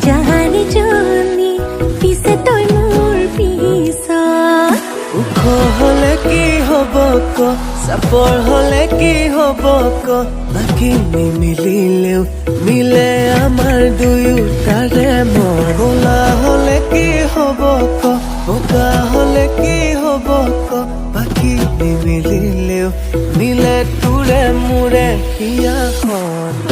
জাহানি জনি পিছে তই মোৰ পিছত ওখ হলে কি হব ক চাপৰ হলে কি হব ক বাকী নিমিলিলেও মিলে আমাৰ দুয়োটাৰে মন ক'লা হলে কি হব ক বগা হলে কি হব ক বাকী নিমিলিলেও মিলে তোৰে মোৰে হিয়াখন